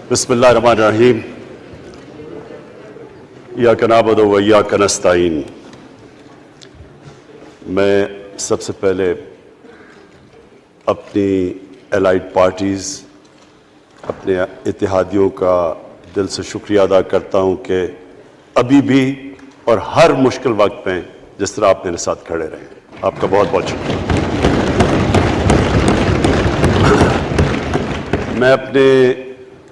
بسم اللہ الرحمن الرحیم ایاک نعبد و ایاک نستعین۔ میں سب سے پہلے اپنی الائڈ پارٹیز، اپنے اتحادیوں کا دل سے شکریہ ادا کرتا ہوں کہ ابھی بھی اور ہر مشکل وقت میں جس طرح آپ میرے ساتھ کھڑے رہے ہیں، آپ کا بہت بہت شکریہ۔ میں اپنے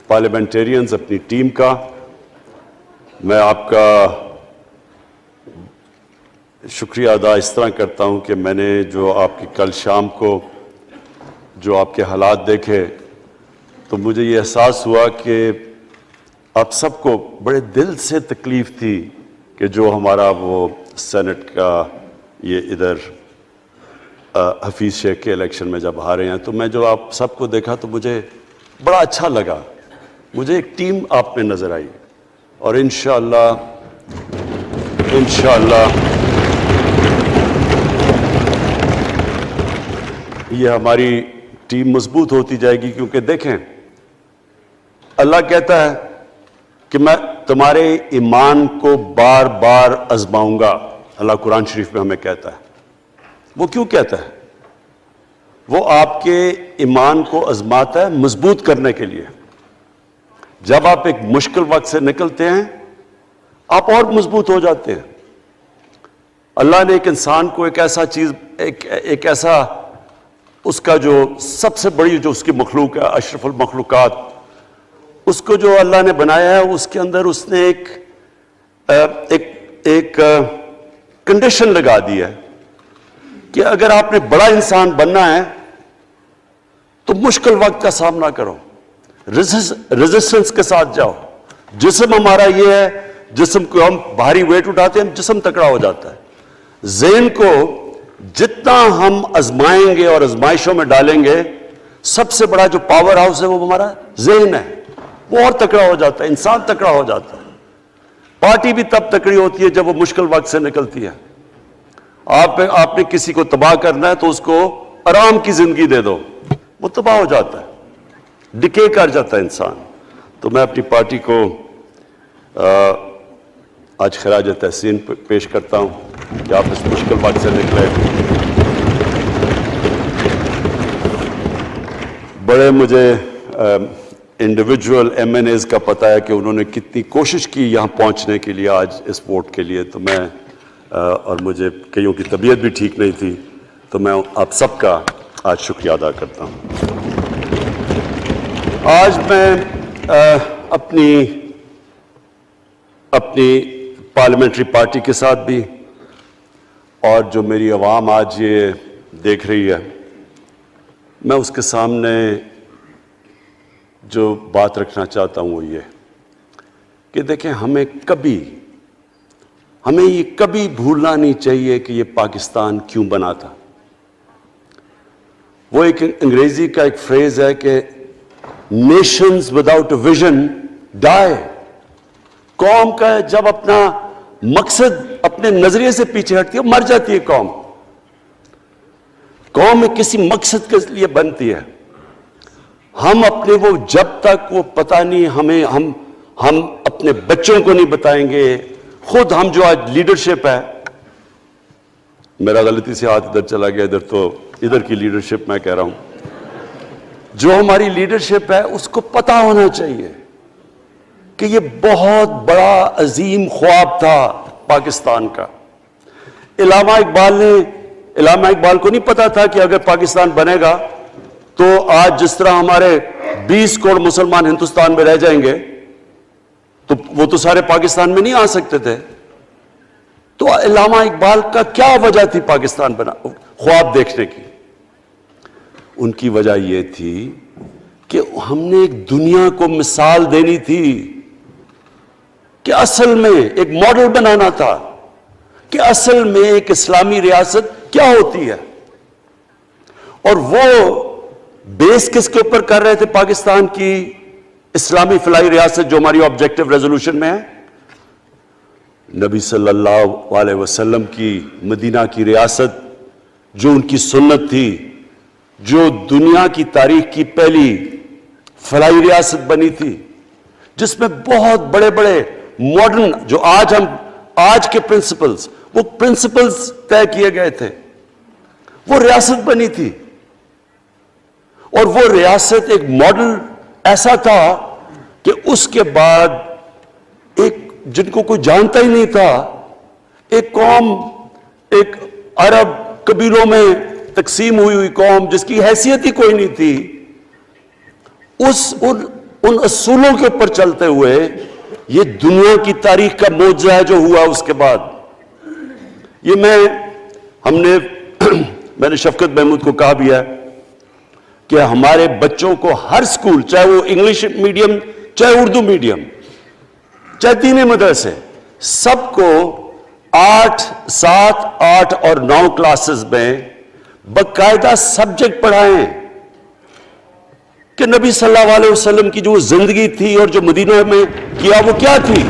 پارلیمنٹیرینز، اپنی ٹیم کا، میں آپ کا شکریہ ادا اس طرح کرتا ہوں کہ میں نے جو آپ کی کل شام کو جو آپ کے حالات دیکھے تو مجھے یہ احساس ہوا کہ آپ سب کو بڑے دل سے تکلیف تھی کہ جو ہمارا وہ سینٹ کا یہ ادھر حفیظ شیخ کے الیکشن میں جب ہارے ہیں، تو میں جو آپ سب کو دیکھا تو مجھے بڑا اچھا لگا۔ مجھے ایک ٹیم آپ میں نظر آئی اور انشاءاللہ یہ ہماری ٹیم مضبوط ہوتی جائے گی، کیونکہ دیکھیں اللہ کہتا ہے کہ میں تمہارے ایمان کو بار بار آزماؤں گا۔ اللہ قرآن شریف میں ہمیں کہتا ہے۔ وہ کیوں کہتا ہے؟ وہ آپ کے ایمان کو آزماتا ہے مضبوط کرنے کے لیے۔ جب آپ ایک مشکل وقت سے نکلتے ہیں آپ اور مضبوط ہو جاتے ہیں۔ اللہ نے ایک انسان کو ایک ایسا چیز، ایک ایسا اس کا جو سب سے بڑی جو اس کی مخلوق ہے، اشرف المخلوقات، اس کو جو اللہ نے بنایا ہے، اس کے اندر اس نے ایک کنڈیشن لگا دی ہے کہ اگر آپ نے بڑا انسان بننا ہے تو مشکل وقت کا سامنا کرو، ریزسٹنس کے ساتھ جاؤ۔ جسم ہمارا یہ ہے، جسم کو ہم بھاری ویٹ اٹھاتے ہیں، جسم تکڑا ہو جاتا ہے۔ ذہن کو جتنا ہم آزمائیں گے اور آزمائشوں میں ڈالیں گے، سب سے بڑا جو پاور ہاؤس ہے وہ ہمارا ذہن ہے، وہ اور تکڑا ہو جاتا ہے، انسان تکڑا ہو جاتا ہے۔ پارٹی بھی تب تکڑی ہوتی ہے جب وہ مشکل وقت سے نکلتی ہے۔ آپ نے کسی کو تباہ کرنا ہے تو اس کو آرام کی زندگی دے دو، وہ تباہ ہو جاتا ہے، ڈکے کر جاتا ہے انسان۔ تو میں اپنی پارٹی کو آج خراج تحسین پیش کرتا ہوں کہ آپ اس مشکل وقت سے نکلے۔ بڑے مجھے انڈیویجول ایم این ایز کا پتہ ہے کہ انہوں نے کتنی کوشش کی یہاں پہنچنے کے لیے، آج اس ووٹ کے لیے۔ تو میں اور مجھے کئیوں کی طبیعت بھی ٹھیک نہیں تھی، تو میں آپ سب کا آج شکریہ ادا کرتا ہوں۔ آج میں اپنی پارلیمنٹری پارٹی کے ساتھ بھی، اور جو میری عوام آج یہ دیکھ رہی ہے، میں اس کے سامنے جو بات رکھنا چاہتا ہوں وہ یہ کہ دیکھیں، ہمیں یہ کبھی بھولنا نہیں چاہیے کہ یہ پاکستان کیوں بنا تھا۔ وہ ایک انگریزی کا ایک فریز ہے کہ نیشنز وداؤٹ اے ویژن ڈائی۔ قوم کا جب اپنا مقصد اپنے نظریے سے پیچھے ہٹتی ہے مر جاتی ہے قوم۔ قوم میں کسی مقصد کے لیے بنتی ہے۔ ہم اپنے وہ جب تک وہ پتہ نہیں ہم اپنے بچوں کو نہیں بتائیں گے، خود ہم جو آج لیڈرشپ ہے، میرا غلطی سے ہاتھ ادھر چلا گیا، ادھر کی لیڈرشپ میں کہہ رہا ہوں، جو ہماری لیڈرشپ ہے اس کو پتہ ہونا چاہیے کہ یہ بہت بڑا عظیم خواب تھا پاکستان کا۔ علامہ اقبال کو نہیں پتا تھا کہ اگر پاکستان بنے گا تو آج جس طرح ہمارے 20 کروڑ مسلمان ہندوستان میں رہ جائیں گے، تو وہ تو سارے پاکستان میں نہیں آ سکتے تھے۔ تو علامہ اقبال کا کیا وجہ تھی پاکستان خواب دیکھنے کی؟ ان کی وجہ یہ تھی کہ ہم نے ایک دنیا کو مثال دینی تھی، کہ اصل میں ایک ماڈل بنانا تھا کہ اصل میں ایک اسلامی ریاست کیا ہوتی ہے۔ اور وہ بیس کس کے اوپر کر رہے تھے پاکستان کی اسلامی فلاحی ریاست جو ہماری آبجیکٹو ریزولوشن میں ہے؟ نبی صلی اللہ علیہ وسلم کی مدینہ کی ریاست، جو ان کی سنت تھی، جو دنیا کی تاریخ کی پہلی فلاحی ریاست بنی تھی، جس میں بہت بڑے بڑے ماڈرن جو آج کے پرنسپلز، وہ پرنسپلز طے کیے گئے تھے. وہ ریاست بنی تھی اور وہ ریاست ایک ماڈل ایسا تھا کہ اس کے بعد ایک جن کو کوئی جانتا ہی نہیں تھا، ایک قوم، ایک عرب قبیلوں میں تقسیم ہوئی قوم جس کی حیثیت ہی کوئی نہیں تھی، ان اصولوں کے اوپر چلتے ہوئے یہ دنیا کی تاریخ کا معجزہ ہے جو ہوا اس کے بعد. یہ میں نے شفقت محمود کو کہا بھی ہے کہ ہمارے بچوں کو ہر سکول، چاہے وہ انگلش میڈیم، چاہے اردو میڈیم، چاہے دینی مدرسے، سب کو 8، 7، 8 اور 9 کلاسز میں باقاعدہ سبجیکٹ پڑھائیں کہ نبی صلی اللہ علیہ وسلم کی جو زندگی تھی اور جو مدینہ میں کیا وہ کیا تھی.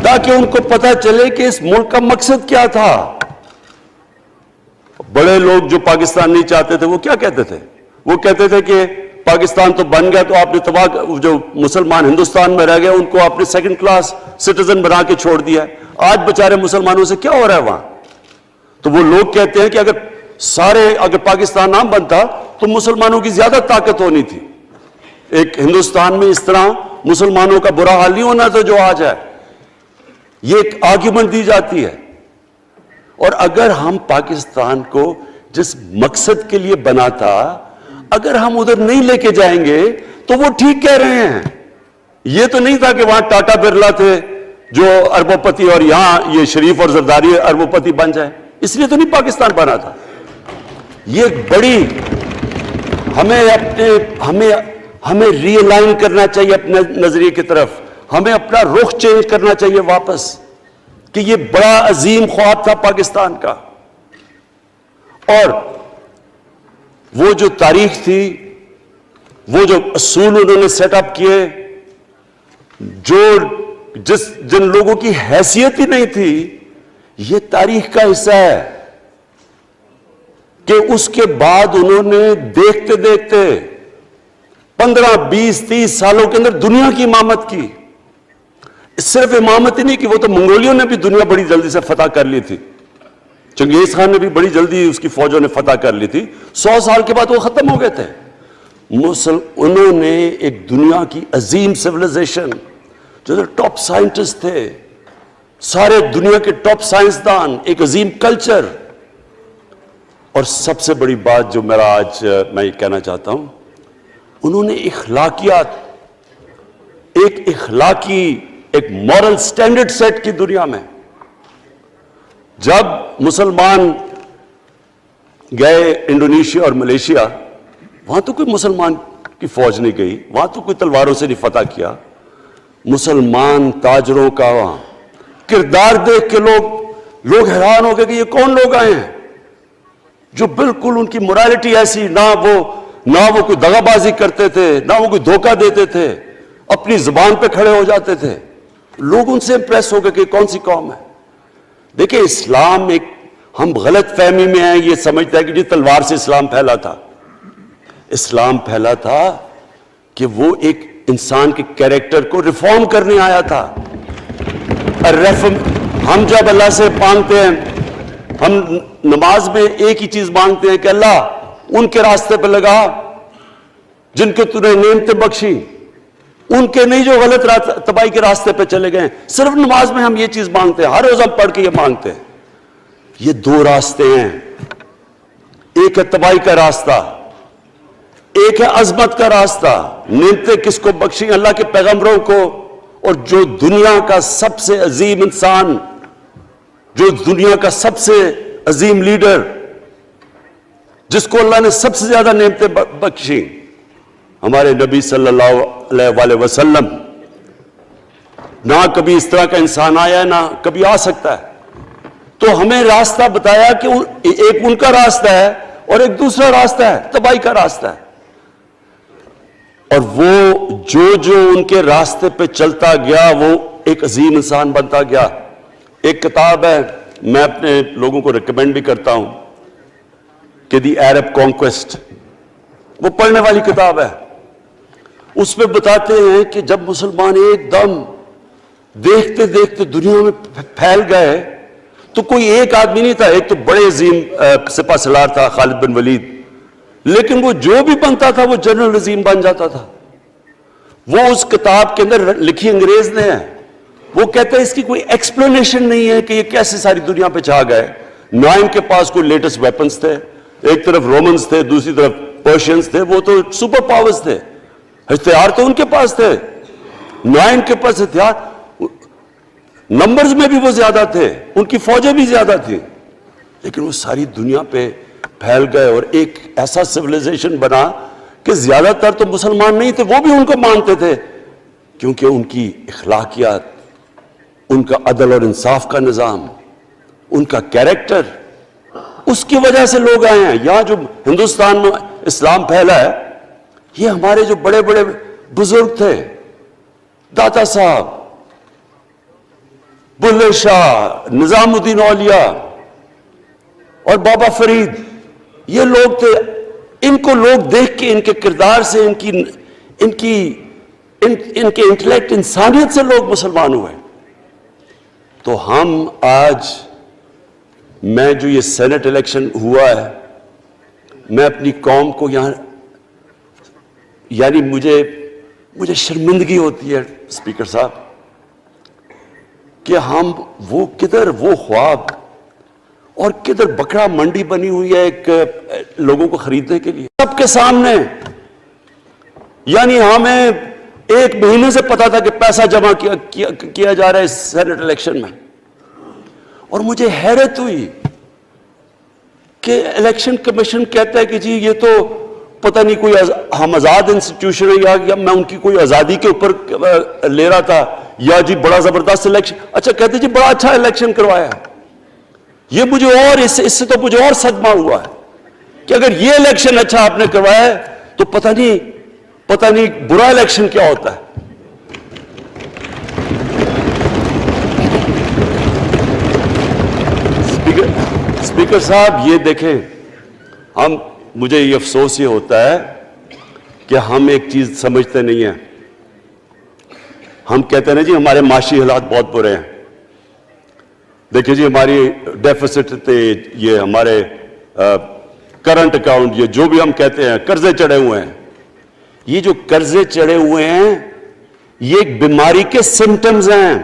تاکہ ان کو پتہ چلے کہ اس ملک کا مقصد کیا تھا. بڑے لوگ جو پاکستان نہیں چاہتے تھے وہ کیا کہتے تھے؟ وہ کہتے تھے کہ پاکستان تو بن گیا تو آپ نے تباہ، جو مسلمان ہندوستان میں رہ گئے ان کو آپ نے سیکنڈ کلاس سٹیزن بنا کے چھوڑ دیا. آج بیچارے مسلمانوں سے کیا ہو رہا ہے وہاں؟ تو وہ لوگ کہتے ہیں کہ اگر پاکستان نہ بنتا تو مسلمانوں کی زیادہ طاقت ہونی تھی. ایک ہندوستان میں اس طرح مسلمانوں کا برا حال نہیں ہونا تھا جو آج ہے. یہ ایک آرگیومنٹ دی جاتی ہے. اور اگر ہم پاکستان کو جس مقصد کے لیے بنا تھا اگر ہم ادھر نہیں لے کے جائیں گے تو وہ ٹھیک کہہ رہے ہیں. یہ تو نہیں تھا کہ وہاں ٹاٹا برلا تھے جو اربوں پتی اور یہاں یہ شریف اور زرداری اربوں پتی بن جائیں. اس لیے تو نہیں پاکستان بنا تھا. یہ بڑی ہمیں ری الائن کرنا چاہیے اپنے نظریے کی طرف. ہمیں اپنا رخ چینج کرنا چاہیے واپس کہ یہ بڑا عظیم خواب تھا پاکستان کا. اور وہ جو تاریخ تھی، وہ جو اصول انہوں نے سیٹ اپ کیے، جن لوگوں کی حیثیت ہی نہیں تھی، یہ تاریخ کا حصہ ہے کہ اس کے بعد انہوں نے دیکھتے دیکھتے 15، 20، 30 سالوں کے اندر دنیا کی امامت کی. صرف امامت ہی نہیں کہ وہ تو منگولیوں نے بھی دنیا بڑی جلدی سے فتح کر لی تھی. چنگیز خان نے بھی بڑی جلدی اس کی فوجوں نے فتح کر لی تھی. 100 سال کے بعد وہ ختم ہو گئے تھے. انہوں نے ایک دنیا کی عظیم سیویلائزیشن، جو ٹاپ سائنٹسٹ تھے، سارے دنیا کے ٹاپ سائنسدان، ایک عظیم کلچر. اور سب سے بڑی بات جو آج میں یہ کہنا چاہتا ہوں، انہوں نے اخلاقیات، ایک مورل سٹینڈرڈ سیٹ کی دنیا میں. جب مسلمان گئے انڈونیشیا اور ملیشیا، وہاں تو کوئی مسلمان کی فوج نہیں گئی، وہاں تو کوئی تلواروں سے نہیں فتح کیا. مسلمان تاجروں کا وہاں کردار دیکھ کے لوگ حیران ہو گئے کہ یہ کون لوگ آئے ہیں جو بالکل ان کی مورالٹی ایسی، نہ وہ کوئی دغا بازی کرتے تھے، نہ وہ کوئی دھوکہ دیتے تھے، اپنی زبان پہ کھڑے ہو جاتے تھے. لوگ ان سے امپریس ہو گئے کہ کون سی قوم ہے. دیکھیں اسلام ہم غلط فہمی میں ہیں، یہ سمجھتا ہے کہ جی تلوار سے اسلام پھیلا تھا. اسلام پھیلا تھا کہ وہ ایک انسان کے کیریکٹر کو ریفارم کرنے آیا تھا. ہم جب اللہ سے مانگتے ہیں، ہم نماز میں ایک ہی چیز مانگتے ہیں کہ اللہ ان کے راستے پہ لگا جن کے تو نے نعمتیں بخشی، ان کے نہیں جو غلط تباہی کے راستے پہ چلے گئے. صرف نماز میں ہم یہ چیز مانگتے ہیں، ہر روز ہم پڑھ کے یہ مانگتے ہیں. یہ 2 راستے ہیں، ایک ہے تباہی کا راستہ، ایک ہے عظمت کا راستہ. نعمتیں کس کو بخشی؟ اللہ کے پیغمبروں کو. اور جو دنیا کا سب سے عظیم انسان، جو دنیا کا سب سے عظیم لیڈر، جس کو اللہ نے سب سے زیادہ نعمتیں بخشی، ہمارے نبی صلی اللہ علیہ وسلم. نہ کبھی اس طرح کا انسان آیا ہے، نہ کبھی آ سکتا ہے. تو ہمیں راستہ بتایا کہ ایک ان کا راستہ ہے اور ایک دوسرا راستہ ہے، تباہی کا راستہ ہے. اور وہ جو ان کے راستے پہ چلتا گیا وہ ایک عظیم انسان بنتا گیا. ایک کتاب ہے، میں اپنے لوگوں کو ریکمینڈ بھی کرتا ہوں، کہ دی عرب کانکویسٹ، وہ پڑھنے والی کتاب ہے. اس پہ بتاتے ہیں کہ جب مسلمان ایک دم دیکھتے دیکھتے دنیا میں پھیل گئے تو کوئی ایک آدمی نہیں تھا. ایک تو بڑے عظیم سپہ سالار تھا خالد بن ولید، لیکن وہ جو بھی بنتا تھا وہ جنرل عظیم بن جاتا تھا. وہ اس کتاب کے اندر لکھی انگریز نے ہے. وہ کہتا ہے اس کی کوئی ایکسپلینیشن نہیں ہے کہ یہ کیسے ساری دنیا پہ چھا گئے. نہ ان کے پاس کوئی لیٹسٹ ویپنز تھے، ایک طرف رومنز تھے، دوسری طرف پرشینز تھے، وہ تو سپر پاورز تھے، ہتھیار تو ان کے پاس تھے. نہ ان کے پاس ہتھیار، نمبرز میں بھی وہ زیادہ تھے، ان کی فوجیں بھی زیادہ تھیں، لیکن وہ ساری دنیا پہ پھیل گئے اور ایک ایسا سویلائزیشن بنا کہ زیادہ تر تو مسلمان نہیں تھے، وہ بھی ان کو مانتے تھے، کیونکہ ان کی اخلاقیات، ان کا عدل اور انصاف کا نظام، ان کا کیریکٹر، اس کی وجہ سے لوگ آئے ہیں. یہاں جو ہندوستان میں اسلام پھیلا ہے، یہ ہمارے جو بڑے بڑے بزرگ تھے، داتا صاحب، بلے شاہ، نظام الدین اولیاء اور بابا فرید، یہ لوگ تھے. ان کو لوگ دیکھ کے، ان کے کردار سے، ان کے انٹلیکٹ، انسانیت سے لوگ مسلمان ہوئے. تو ہم آج، میں جو یہ سینٹ الیکشن ہوا ہے، میں اپنی قوم کو یہاں، یعنی مجھے شرمندگی ہوتی ہے اسپیکر صاحب کہ ہم وہ کدھر وہ خواب اور کدھر بکرا منڈی بنی ہوئی ہے ایک لوگوں کو خریدنے کے لیے سب کے سامنے. یعنی ہمیں ایک مہینے سے پتا تھا کہ پیسہ جمع کیا جا رہا ہے اس سینٹ الیکشن میں، اور مجھے حیرت ہوئی کہ الیکشن کمیشن کہتا ہے کہ جی یہ تو پتہ نہیں کوئی ہم آزاد انسٹیٹیوشن ہے یا میں ان کی کوئی آزادی کے اوپر لے رہا تھا، یا جی بڑا زبردست الیکشن. اچھا کہتے جی بڑا اچھا الیکشن کروایا. یہ مجھے اور اس سے تو مجھے اور صدمہ ہوا ہے کہ اگر یہ الیکشن اچھا آپ نے کروایا ہے تو پتہ نہیں برا الیکشن کیا ہوتا ہے. اسپیکر صاحب یہ دیکھیں، مجھے یہ افسوس یہ ہوتا ہے کہ ہم ایک چیز سمجھتے نہیں ہیں. ہم کہتے ہیں نا جی ہمارے معاشی حالات بہت برے ہیں. دیکھیں جی ہماری ڈیفیسٹ تھے، یہ ہمارے کرنٹ اکاؤنٹ، یہ جو بھی ہم کہتے ہیں قرضے چڑھے ہوئے ہیں. یہ جو قرضے چڑھے ہوئے ہیں یہ ایک بیماری کے سمٹمز ہیں.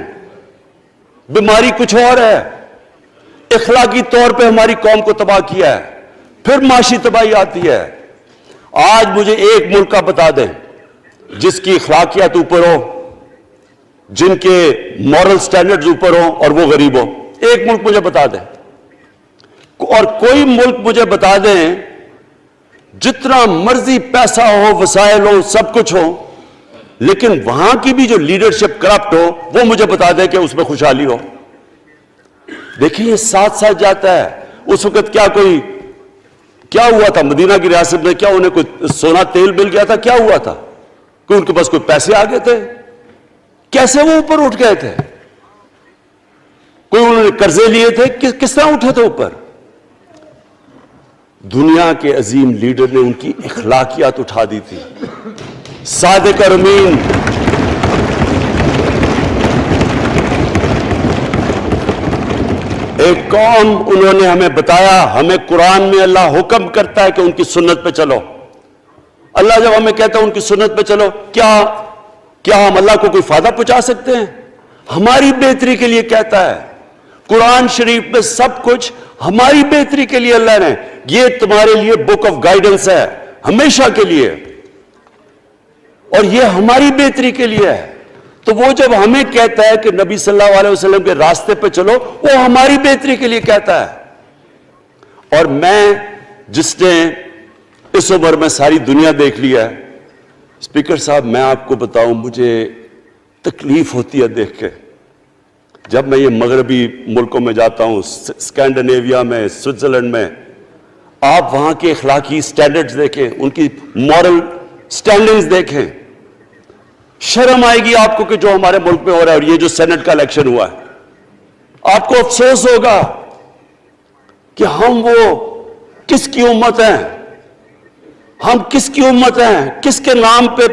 بیماری کچھ اور ہے. اخلاقی طور پہ ہماری قوم کو تباہ کیا ہے، پھر معاشی تباہی آتی ہے. آج مجھے ایک ملک کا بتا دیں جس کی اخلاقیات اوپر ہو، جن کے مورل سٹینڈرڈز اوپر ہوں اور وہ غریب ہو. ایک ملک مجھے بتا دیں، اور کوئی ملک مجھے بتا دیں جتنا مرضی پیسہ ہو، وسائل ہو، سب کچھ ہو، لیکن وہاں کی بھی جو لیڈرشپ کرپٹ ہو، وہ مجھے بتا دیں کہ اس میں خوشحالی ہو. دیکھیں یہ ساتھ ساتھ جاتا ہے. اس وقت کیا ہوا تھا مدینہ کی ریاست میں؟ کیا انہیں کوئی سونا تیل مل گیا تھا؟ کیا ہوا تھا؟ کوئی ان کے پاس کوئی پیسے آ گئے تھے؟ کیسے وہ اوپر اٹھ گئے تھے؟ کوئی انہوں نے قرضے لیے تھے؟ کس طرح اٹھے تھے اوپر؟ دنیا کے عظیم لیڈر نے ان کی اخلاقیات اٹھا دی تھی. صادق اور امین، ایک قوم، انہوں نے ہمیں بتایا. ہمیں قرآن میں اللہ حکم کرتا ہے کہ ان کی سنت پہ چلو. اللہ جب ہمیں کہتا ہے ان کی سنت پہ چلو، کیا ہم اللہ کو کوئی فائدہ پہنچا سکتے ہیں؟ ہماری بہتری کے لیے کہتا ہے. قرآن شریف میں سب کچھ ہماری بہتری کے لیے اللہ نے، یہ تمہارے لیے بک آف گائیڈنس ہے ہمیشہ کے لیے، اور یہ ہماری بہتری کے لیے ہے. تو وہ جب ہمیں کہتا ہے کہ نبی صلی اللہ علیہ وسلم کے راستے پہ چلو، وہ ہماری بہتری کے لیے کہتا ہے. اور میں جس نے اس عمر میں ساری دنیا دیکھ لیا ہے، اسپیکر صاحب میں آپ کو بتاؤں مجھے تکلیف ہوتی ہے دیکھ کے. جب میں یہ مغربی ملکوں میں جاتا ہوں، اسکینڈینیویا میں، سوئٹزرلینڈ میں، آپ وہاں کے اخلاقی سٹینڈرڈز دیکھیں، ان کی مورل سٹینڈنگز دیکھیں، شرم آئے گی آپ کو کہ جو ہمارے ملک میں ہو رہا ہے. اور یہ جو سینٹ کا الیکشن ہوا ہے، آپ کو افسوس ہوگا کہ ہم وہ کس کی امت ہیں ہم؟ کس کی امت ہیں؟ کس کے نام پہ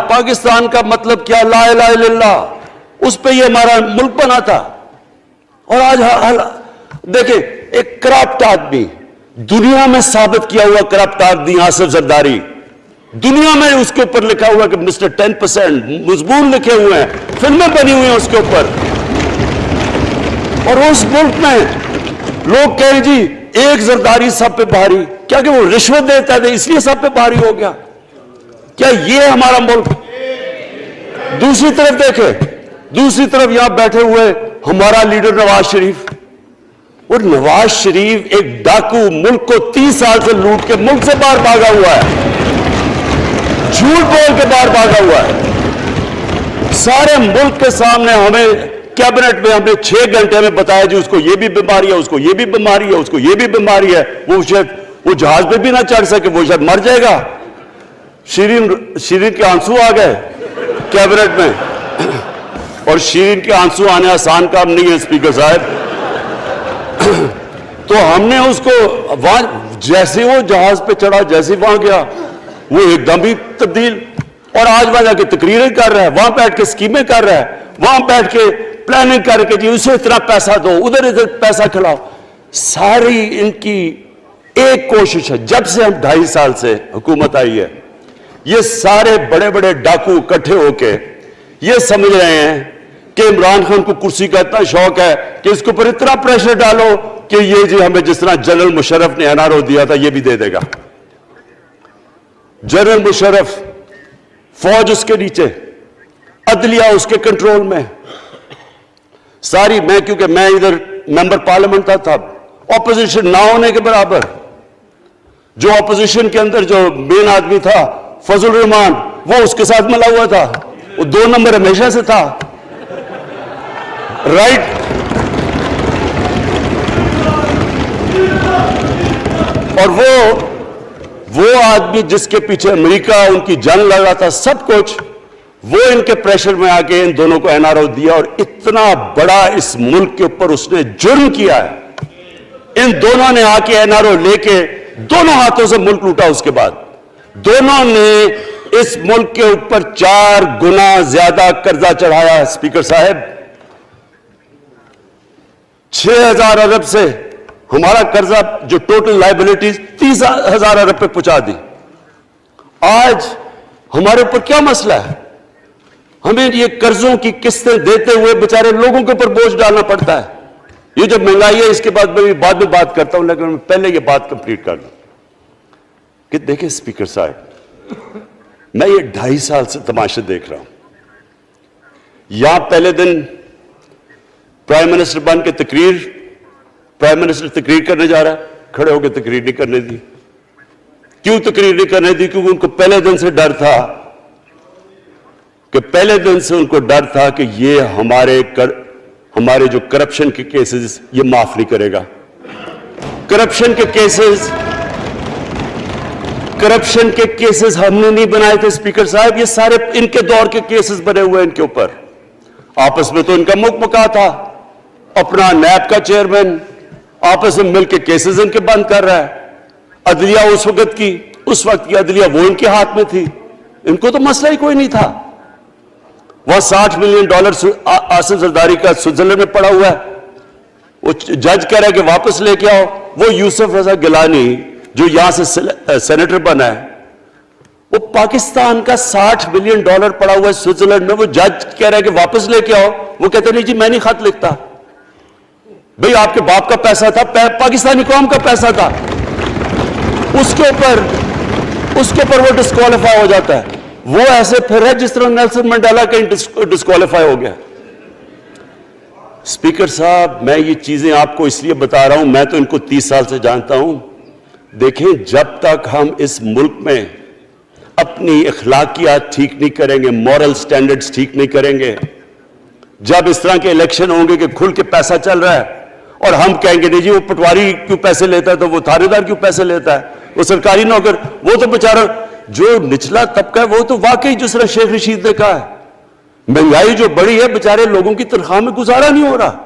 پاکستان کا مطلب کیا؟ لا الہ الا اللہ، اس پہ یہ ہمارا ملک بنا تھا۔ اور آج دیکھیں، ایک کرپٹ آدمی، دنیا میں ثابت کیا ہوا کرپٹ آدمی آصف زرداری، دنیا میں اس کے اوپر لکھا ہوا کہ مسٹر 10%، مضمون لکھے ہوئے ہیں، فلمیں بنی ہوئی ہیں اس کے اوپر۔ اور اس ملک میں لوگ کہیں جی ایک زرداری سب پہ بھاری، کیا کہ وہ رشوت دیتا تھا اس لیے سب پہ بھاری ہو گیا؟ کیا یہ ہمارا ملک؟ دوسری طرف دیکھیں، دوسری طرف یہاں بیٹھے ہوئے ہمارا لیڈر نواز شریف، اور نواز شریف ایک ڈاکو، ملک کو 30 سال سے لوٹ کے ملک سے باہر بھاگا ہوا ہے، جھوٹ بول کے باہر بھاگا ہوا ہے۔ سارے ملک کے سامنے ہمیں کیبنٹ میں ہم نے 6 گھنٹے میں بتایا جی اس کو یہ بھی بیماری ہے، اس کو یہ بھی بیماری ہے، اس کو یہ بھی بیماری ہے، وہ شاید وہ جہاز پہ بھی نہ چڑھ سکے، وہ شاید مر جائے گا۔ شیرین کے آنسو آ گئے کیبنٹ میں، اور شیرین کے آنسو آنے آسان کام نہیں ہے اسپیکر صاحب۔ تو ہم نے اس کو وہاں جیسے وہ جہاز پہ چڑھا، جیسے وہاں گیا، وہ ایک دم ہی تبدیل، اور آج وہاں جا کے تقریریں کر رہا ہے، وہاں بیٹھ کے اسکیمیں کر رہا ہے، وہاں بیٹھ کے پلاننگ کر کے جی اسے اتنا پیسہ دو، ادھر ادھر پیسہ کھلاؤ۔ ساری ان کی ایک کوشش ہے، جب سے ہم 2.5 سال سے حکومت آئی ہے، یہ سارے بڑے بڑے ڈاکو اکٹھے ہو کے یہ سمجھ رہے ہیں کہ عمران خان کو کرسی کا اتنا شوق ہے کہ اس کے اوپر اتنا پریشر ڈالو کہ یہ جی ہمیں جس طرح جنرل مشرف نے NRO دیا تھا یہ بھی دے دے گا۔ جنرل مشرف، فوج اس کے نیچے، عدلیہ اس کے کنٹرول میں ساری۔ میں کیونکہ میں ادھر ممبر پارلیمنٹ تھا تب، اپوزیشن نہ ہونے کے برابر، جو اپوزیشن کے اندر جو مین آدمی تھا فضل الرحمان، وہ اس کے ساتھ ملا ہوا تھا، وہ 2 نمبر ہمیشہ سے تھا، رائٹ۔ اور وہ آدمی جس کے پیچھے امریکہ ان کی جنگ لڑ رہا تھا، سب کچھ، وہ ان کے پریشر میں آ کے ان دونوں کو NRO دیا، اور اتنا بڑا اس ملک کے اوپر اس نے جرم کیا ہے۔ ان دونوں نے آ کے NRO لے کے دونوں ہاتھوں سے ملک لوٹا۔ اس کے بعد دونوں نے اس ملک کے اوپر 4 گنا زیادہ قرضہ چڑھایا۔ اسپیکر صاحب، 6,000 ارب سے ہمارا قرضہ جو ٹوٹل لائبلٹیز 30,000 ارب پہ پہنچا دی۔ آج ہمارے اوپر کیا مسئلہ ہے؟ ہمیں یہ قرضوں کی قسطیں دیتے ہوئے بیچارے لوگوں کے اوپر بوجھ ڈالنا پڑتا ہے۔ یہ جو مہنگائی ہے اس کے بعد میں بعد میں بات کرتا ہوں، لیکن میں پہلے یہ بات کمپلیٹ کر لوں کہ دیکھیں اسپیکر صاحب، میں یہ 2.5 سال سے تماشے دیکھ رہا ہوں۔ یہاں پہلے دن پرائم منسٹر بن کے پرائم منسٹر تقریر کرنے جا رہا ہے، کھڑے ہو کے تقریر نہیں کرنے دی۔ کیوں تقریر نہیں کرنے دی؟ کیونکہ ان کو پہلے دن سے ڈر تھا کہ یہ ہمارے جو کرپشن کے کیسز یہ معاف نہیں کرے گا۔ کرپشن کے کیسز ہم نے نہیں بنائے تھے اسپیکر صاحب، یہ سارے ان کے دور کے کیسز بنے ہوئے ہیں ان کے اوپر۔ آپس میں تو ان کا مکمکا تھا، اپنا نیب کا چیئرمین آپس میں مل کے کیسز ان کے بند کر رہا ہے۔ عدلیہ اس وقت کی عدلیہ وہ ان کے ہاتھ میں تھی، ان کو تو مسئلہ ہی کوئی نہیں تھا۔ وہ $60 ملین آصف زرداری کا سوئٹزرلینڈ میں پڑا ہوا ہے، وہ جج کہہ رہا ہے کہ واپس لے کے آؤ۔ وہ یوسف رضا گیلانی جو یہاں سے سینیٹر بنا ہے، وہ پاکستان کا $60 ملین پڑا ہوا ہے سوئٹزرلینڈ میں، وہ جج کہہ رہا ہے کہ واپس لے کے آؤ۔ وہ کہتے نہیں جی میں نہیں خط لکھتا۔ بھئی آپ کے باپ کا پیسہ تھا، پاکستانی قوم کا پیسہ تھا، اس کے اوپر وہ ڈسکوالیفائی ہو جاتا ہے۔ وہ ایسے پھر ہے جس طرح نیلسن منڈیلا کہیں ڈسکوالیفائی ہو گیا۔ اسپیکر صاحب، میں یہ چیزیں آپ کو اس لیے بتا رہا ہوں، میں تو ان کو 30 سال سے جانتا ہوں۔ دیکھیں، جب تک ہم اس ملک میں اپنی اخلاقیات ٹھیک نہیں کریں گے، مورل سٹینڈرڈز ٹھیک نہیں کریں گے، جب اس طرح کے الیکشن ہوں گے کہ کھل کے پیسہ چل رہا ہے اور ہم کہیں گے نہیں جی وہ پٹواری کیوں پیسے لیتا ہے، تو وہ تھانے دار کیوں پیسے لیتا ہے، وہ سرکاری نوکر، وہ تو بیچارہ جو نچلا طبقہ ہے وہ تو واقعی جس طرح شیخ رشید نے کہا ہے، مہنگائی جو بڑی ہے بیچارے لوگوں کی تنخواہ میں گزارا نہیں ہو رہا۔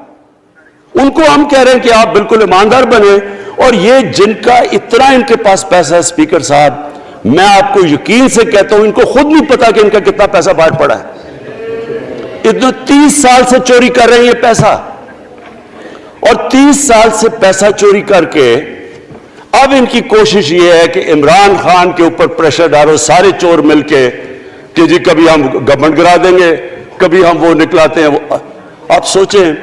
ان کو ہم کہہ رہے ہیں کہ آپ بالکل ایماندار بنے، اور یہ جن کا اتنا ان کے پاس پیسہ ہے اسپیکر صاحب, میں آپ کو یقین سے کہتا ہوں ان کو خود نہیں پتا کہ ان کا کتنا پیسہ باہر پڑا ہے. اتنا 30 سال سے چوری کر رہے ہیں یہ پیسہ, اور 30 سال سے پیسہ چوری کر کے اب ان کی کوشش یہ ہے کہ عمران خان کے اوپر پریشر ڈالو سارے چور مل کے کہ جی کبھی ہم گورنمنٹ گرا دیں گے, کبھی ہم وہ نکلاتے ہیں. آپ سوچیں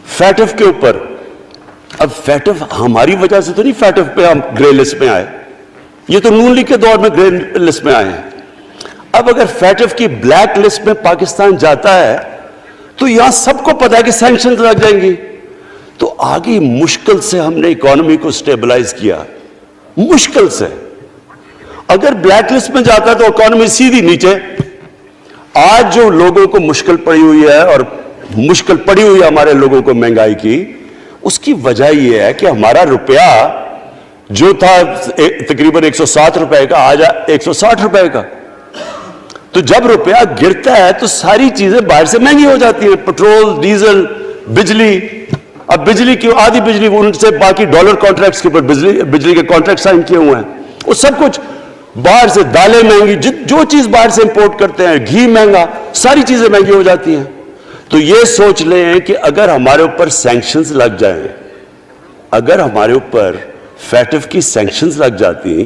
فیٹف کے اوپر, اب فیٹف ہماری وجہ سے تو نہیں فیٹف پہ ہم گرے لسٹ میں آئے, یہ تو نون لیگ کے دور میں گرے لسٹ میں آئے ہیں. اب اگر فیٹف کی بلیک لسٹ میں پاکستان جاتا ہے تو یہاں سب کو پتا ہے کہ سینکشنز لگ جائیں گی, تو آگے مشکل سے ہم نے اکانومی کو سٹیبلائز کیا, مشکل سے. اگر بلیک لسٹ میں جاتا ہے تو اکانومی سیدھی نیچے. آج جو لوگوں کو مشکل پڑی ہوئی ہے, اور مشکل پڑی ہوئی ہے ہمارے لوگوں کو مہنگائی کی, اس کی وجہ یہ ہے کہ ہمارا روپیہ جو تھا تقریباً 107 روپے کا, آج 160 روپے کا. تو جب روپیہ گرتا ہے تو ساری چیزیں باہر سے مہنگی ہو جاتی ہیں, پٹرول, ڈیزل, بجلی. اب بجلی کی آدھی بجلی ان سے باقی ڈالر کانٹریکٹس کے اوپر بجلی کے کانٹریکٹ سائن کیے ہوئے ہیں, وہ سب کچھ باہر سے. دالیں مہنگی, جو چیز باہر سے امپورٹ کرتے ہیں, گھی مہنگا, ساری چیزیں مہنگی ہو جاتی ہیں. تو یہ سوچ لیں کہ اگر ہمارے اوپر سینکشنز لگ جائیں, اگر ہمارے اوپر فیٹف کی سینکشنز لگ جاتی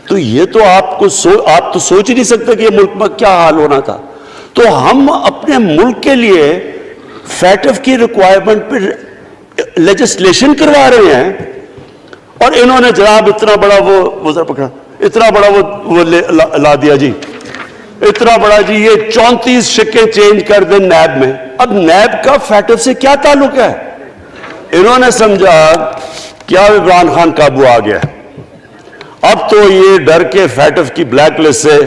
تو یہ تو آپ تو سوچ ہی نہیں سکتے کہ یہ ملک میں کیا حال ہونا تھا. تو ہم اپنے ملک کے لیے فیٹف کی ریکوائرمنٹ پہ لیجسلیشن کروا رہے ہیں, اور انہوں نے جناب اتنا بڑا وہ ذرا پکڑا, اتنا بڑا وہ لا دیا جی, اتنا بڑا جی, یہ 34 شکیں چینج کر دیں نیب میں. اب نیب کا فیٹف سے کیا تعلق ہے؟ انہوں نے سمجھا کیا عمران خان قابو آ گیا, اب تو یہ ڈر کے فیٹف کی بلیک لسٹ سے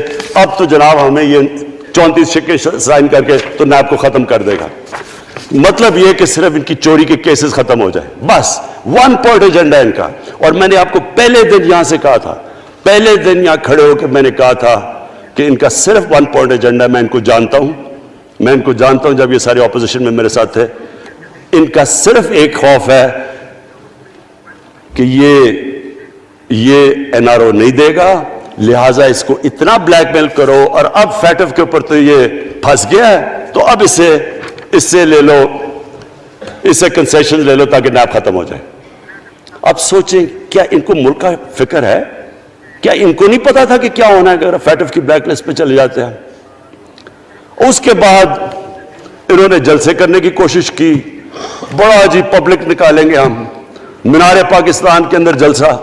اب تو جناب ہمیں یہ 34 شکیں سائن کر کے تو نیب کو ختم کر دے گا. مطلب یہ کہ صرف ان کی چوری کے کیسز ختم ہو جائیں, بس 1 پوائنٹ ایجنڈا ان کا. اور میں نے آپ کو پہلے دن یہاں سے کہا تھا, پہلے دن یہاں کھڑے ہو کے میں نے کہا تھا کہ ان کا صرف 1 پوائنٹ ایجنڈا. میں ان کو جانتا ہوں, میں ان کو جانتا ہوں, جب یہ سارے اپوزیشن میں میرے ساتھ تھے. ان کا صرف ایک خوف ہے کہ یہ NRO نہیں دے گا, لہٰذا اس کو اتنا بلیک میل کرو. اور اب فیٹف کے اوپر تو یہ پھنس گیا ہے, تو اب اس سے لے لو, اس سے کنسیشن لے لو تاکہ نیب ختم ہو جائے. اب سوچیں کیا ان کو ملک کا فکر ہے؟ کیا ان کو نہیں پتا تھا کہ کیا ہونا ہے اگر فیٹف کی بلیک لسٹ پہ چلے جاتے ہیں؟ اس کے بعد انہوں نے جلسے کرنے کی کوشش کی, بڑا جی پبلک نکالیں گے ہم, مینار پاکستان کے اندر جلسہ.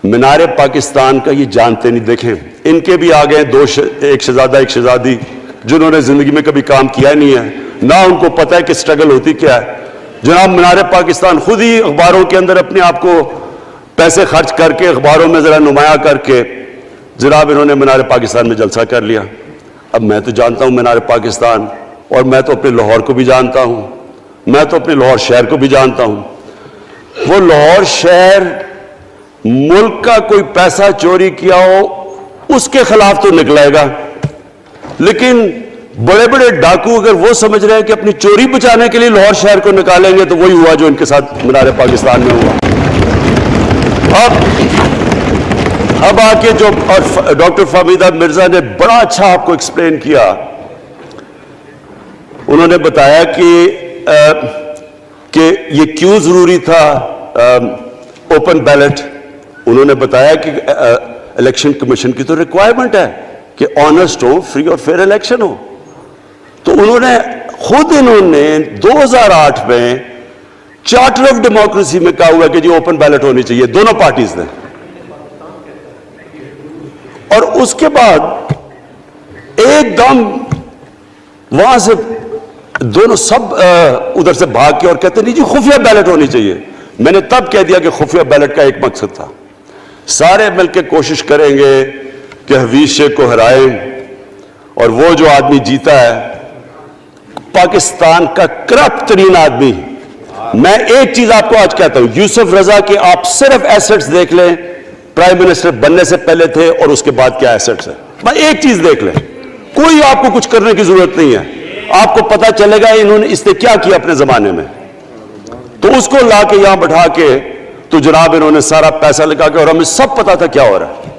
مینار پاکستان کا یہ جانتے نہیں. دیکھیں ان کے بھی آگئے ایک شہزادہ ایک شہزادی جنہوں نے زندگی میں کبھی کام کیا نہیں ہے, نہ ان کو پتہ ہے کہ سٹرگل ہوتی کیا ہے. جناب مینار پاکستان خود ہی اخباروں کے اندر اپنے آپ کو پیسے خرچ کر کے اخباروں میں ذرا نمایاں کر کے جناب انہوں نے مینار پاکستان میں جلسہ کر لیا. اب میں تو جانتا ہوں مینار پاکستان, اور میں تو اپنے لاہور کو بھی جانتا ہوں, میں تو اپنے لاہور شہر کو بھی جانتا ہوں. وہ لاہور شہر ملک کا کوئی پیسہ چوری کیا ہو اس کے خلاف تو نکلے گا, لیکن بڑے بڑے ڈاکو اگر وہ سمجھ رہے ہیں کہ اپنی چوری بچانے کے لیے لاہور شہر کو نکالیں گے تو وہی ہوا جو ان کے ساتھ مینار پاکستان میں ہوا. اب آ کے جو ڈاکٹر فہمیدہ مرزا نے بڑا اچھا آپ کو ایکسپلین کیا, انہوں نے بتایا کہ یہ کیوں ضروری تھا اوپن بیلٹ. انہوں نے بتایا کہ الیکشن کمیشن کی تو ریکوائرمنٹ ہے کہ آنسٹ ہو, فری اور فیئر الیکشن ہو. تو انہوں نے 2008 میں چارٹر آف ڈیموکریسی میں کہا ہوا کہ جی اوپن بیلٹ ہونی چاہیے, دونوں پارٹیز نے. اور اس کے بعد ایک دم وہاں سے دونوں سب ادھر سے بھاگ کے اور کہتے نہیں جی خفیہ بیلٹ ہونی چاہیے. میں نے تب کہہ دیا کہ خفیہ بیلٹ کا ایک مقصد تھا, سارے مل کے کوشش کریں گے کہ حفیظ شیخ کو ہرائیں, اور وہ جو آدمی جیتا ہے پاکستان کا کرپٹ ترین آدمی. میں ایک چیز آپ کو آج کہتا ہوں, یوسف رضا کے آپ صرف ایسٹس دیکھ لیں, پرائم منسٹر بننے سے پہلے تھے اور اس کے بعد کیا ایسٹس ہیں. بس ایک چیز دیکھ لیں, کوئی آپ کو کچھ کرنے کی ضرورت نہیں ہے, آپ کو پتا چلے گا انہوں نے اس نے کیا کیا اپنے زمانے میں. تو اس کو لا کے یہاں بٹھا کے تو جناب انہوں نے سارا پیسہ لگا کے, اور ہمیں سب پتا تھا کیا ہو رہا ہے,